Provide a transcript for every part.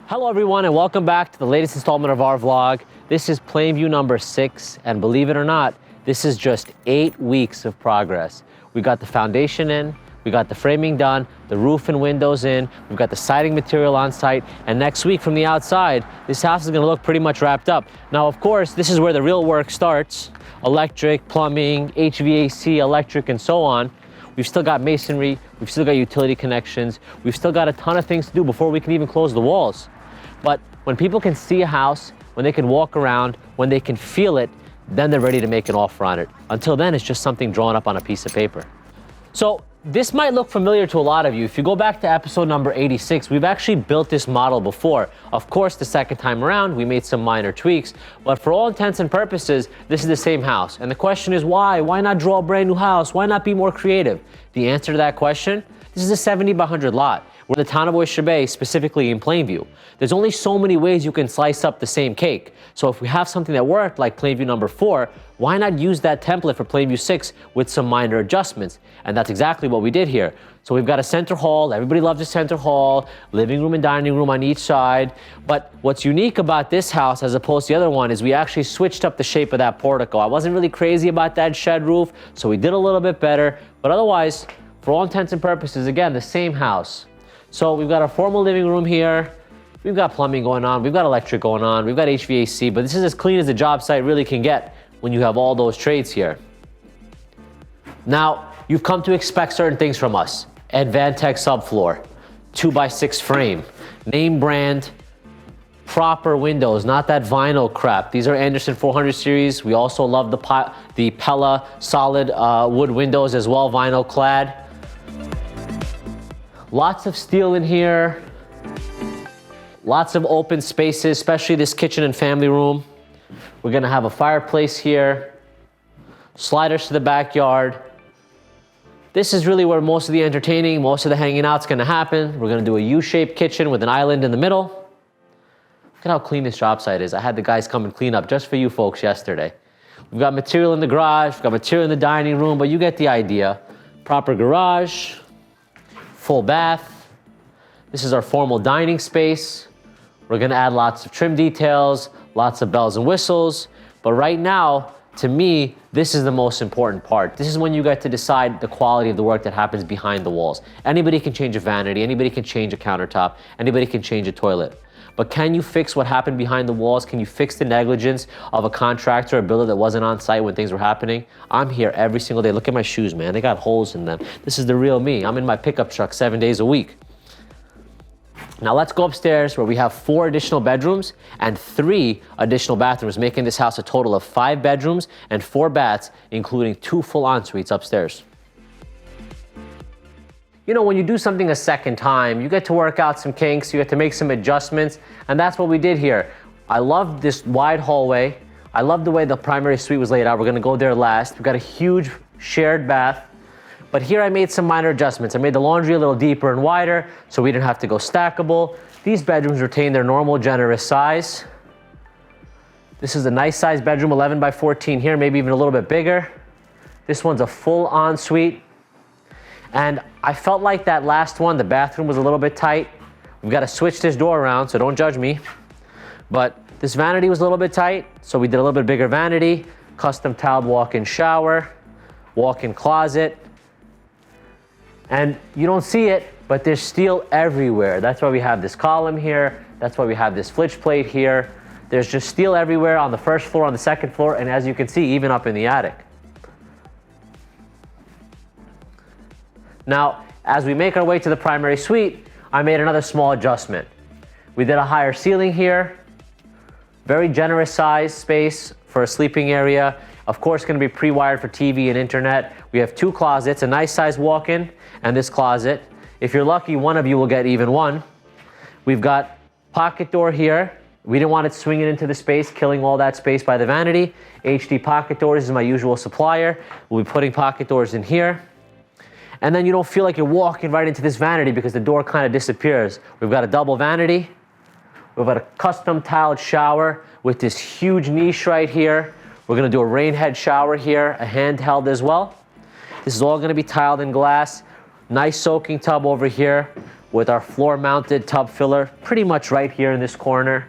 Hello everyone and welcome back to the latest installment of our vlog. This is Plainview number 6, and believe it or not, this is just 8 weeks of progress. We got the foundation in, we got the framing done, the roof and windows in, we've got the siding material on site, and next week from the outside, this house is gonna look pretty much wrapped up. Now, of course, this is where the real work starts. Electric, plumbing, HVAC, electric, and so on. We've still got masonry, we've still got utility connections, we've still got a ton of things to do before we can even close the walls. But when people can see a house, when they can walk around, when they can feel it, then they're ready to make an offer on it. Until then, it's just something drawn up on a piece of paper. So this might look familiar to a lot of you. If you go back to episode number 86, we've actually built this model before. Of course, the second time around, we made some minor tweaks, but for all intents and purposes, this is the same house. And the question is why? Why not draw a brand new house? Why not be more creative? The answer to that question, this is a 70 by 100 lot. We're in the town of Oyster Bay, specifically in Plainview. There's only so many ways you can slice up the same cake. So if we have something that worked like Plainview number 4, why not use that template for Plainview 6 with some minor adjustments? And that's exactly what we did here. So we've got a center hall. Everybody loves a center hall, living room and dining room on each side. But what's unique about this house as opposed to the other one is we actually switched up the shape of that portico. I wasn't really crazy about that shed roof, so we did a little bit better. But otherwise, for all intents and purposes, again, the same house. So we've got a formal living room here. We've got plumbing going on. We've got electric going on. We've got HVAC, but this is as clean as a job site really can get when you have all those trades here. Now, you've come to expect certain things from us. Advantech subfloor, 2x6 frame, name brand, proper windows, not that vinyl crap. These are Andersen 400 series. We also love the Pella solid wood windows as well, vinyl clad. Lots of steel in here. Lots of open spaces, especially this kitchen and family room. We're gonna have a fireplace here. Sliders to the backyard. This is really where most of the entertaining, most of the hanging out's gonna happen. We're gonna do a U-shaped kitchen with an island in the middle. Look at how clean this job site is. I had the guys come and clean up just for you folks yesterday. We've got material in the garage, we've got material in the dining room, but you get the idea. Proper garage. Full bath. This is our formal dining space. We're gonna add lots of trim details, lots of bells and whistles. But right now, to me, this is the most important part. This is when you get to decide the quality of the work that happens behind the walls. Anybody can change a vanity, anybody can change a countertop, anybody can change a toilet. But can you fix what happened behind the walls? Can you fix the negligence of a contractor or builder that wasn't on site when things were happening? I'm here every single day. Look at my shoes, man. They got holes in them. This is the real me. I'm in my pickup truck 7 days a week. Now let's go upstairs where we have 4 additional bedrooms and 3 additional bathrooms, making this house a total of 5 bedrooms and 4 baths, including 2 full en-suites upstairs. You know, when you do something a second time, you get to work out some kinks, you get to make some adjustments, and that's what we did here. I love this wide hallway. I love the way the primary suite was laid out. We're gonna go there last. We've got a huge shared bath, but here I made some minor adjustments. I made the laundry a little deeper and wider, so we didn't have to go stackable. These bedrooms retain their normal generous size. This is a nice size bedroom, 11 by 14 here, maybe even a little bit bigger. This one's a full ensuite. And I felt like that last one, the bathroom was a little bit tight. We've got to switch this door around, so don't judge me. But this vanity was a little bit tight, so we did a little bit bigger vanity, custom tiled walk-in shower, walk-in closet. And you don't see it, but there's steel everywhere. That's why we have this column here. That's why we have this flitch plate here. There's just steel everywhere on the first floor, on the second floor, and as you can see, even up in the attic. Now, as we make our way to the primary suite, I made another small adjustment. We did a higher ceiling here, very generous size space for a sleeping area. Of course, going to be pre-wired for TV and internet. We have 2 closets, a nice size walk-in and this closet. If you're lucky, one of you will get even one. We've got pocket door here. We didn't want it swinging into the space, killing all that space by the vanity. HD pocket doors is my usual supplier. We'll be putting pocket doors in here. And then you don't feel like you're walking right into this vanity because the door kind of disappears. We've got a double vanity. We've got a custom tiled shower with this huge niche right here. We're gonna do a rain head shower here, a handheld as well. This is all gonna be tiled in glass. Nice soaking tub over here with our floor mounted tub filler, pretty much right here in this corner.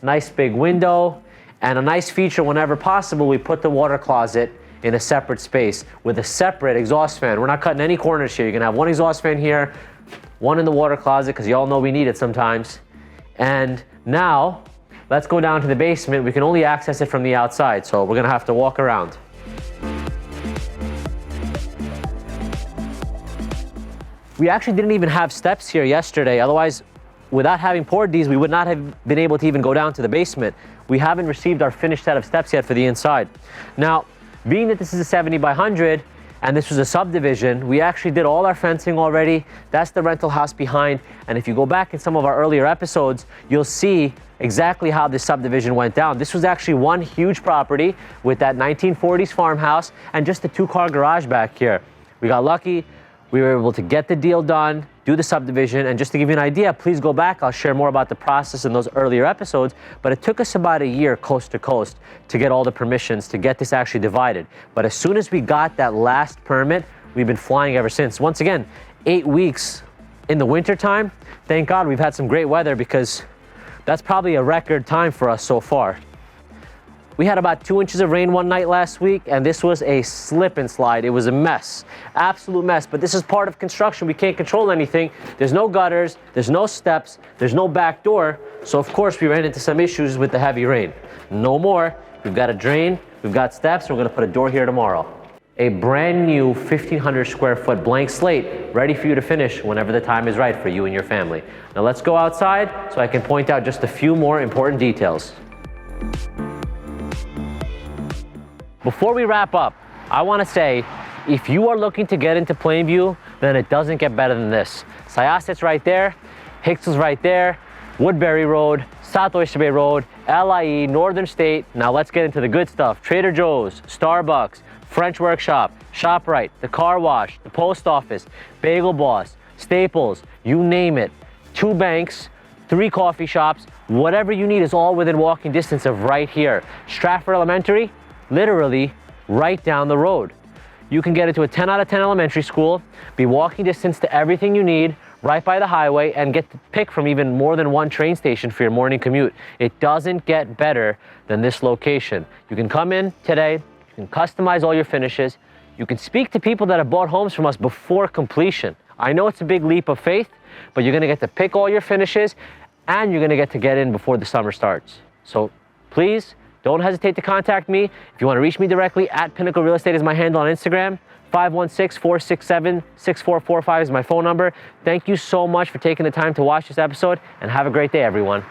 Nice big window, and a nice feature whenever possible, we put the water closet in a separate space with a separate exhaust fan. We're not cutting any corners here. You're gonna have one exhaust fan here, one in the water closet, because you all know we need it sometimes. And now, let's go down to the basement. We can only access it from the outside, so we're gonna have to walk around. We actually didn't even have steps here yesterday. Otherwise, without having poured these, we would not have been able to even go down to the basement. We haven't received our finished set of steps yet for the inside. Now, being that this is a 70 by 100, and this was a subdivision, we actually did all our fencing already. That's the rental house behind. And if you go back in some of our earlier episodes, you'll see exactly how this subdivision went down. This was actually one huge property with that 1940s farmhouse and just a 2-car garage back here. We got lucky. We were able to get the deal done, do the subdivision, and just to give you an idea, please go back. I'll share more about the process in those earlier episodes, but it took us about a year coast to coast to get all the permissions to get this actually divided. But as soon as we got that last permit, we've been flying ever since. Once again, 8 weeks in the winter time. Thank God we've had some great weather, because that's probably a record time for us so far. We had about 2 inches of rain one night last week, and this was a slip and slide. It was a mess, absolute mess. But this is part of construction. We can't control anything. There's no gutters, there's no steps, there's no back door. So of course we ran into some issues with the heavy rain. No more. We've got a drain, we've got steps, and we're gonna put a door here tomorrow. A brand new 1,500 square foot blank slate, ready for you to finish whenever the time is right for you and your family. Now let's go outside so I can point out just a few more important details. Before we wrap up, I want to say, if you are looking to get into Plainview, then it doesn't get better than this. Syosset's right there, Hicksell's right there, Woodbury Road, South Oyster Bay Road, LIE, Northern State. Now let's get into the good stuff. Trader Joe's, Starbucks, French Workshop, ShopRite, the car wash, the post office, Bagel Boss, Staples, you name it. 2 banks, 3 coffee shops, whatever you need is all within walking distance of right here. Stratford Elementary, literally right down the road. You can get into a 10 out of 10 elementary school, be walking distance to everything you need, right by the highway, and get to pick from even more than 1 train station for your morning commute. It doesn't get better than this location. You can come in today, you can customize all your finishes, you can speak to people that have bought homes from us before completion. I know it's a big leap of faith, but you're gonna get to pick all your finishes, and you're gonna get in before the summer starts. So please, don't hesitate to contact me. If you want to reach me directly, @Pinnacle Real Estate is my handle on Instagram. 516-467-6445 is my phone number. Thank you so much for taking the time to watch this episode, and have a great day, everyone.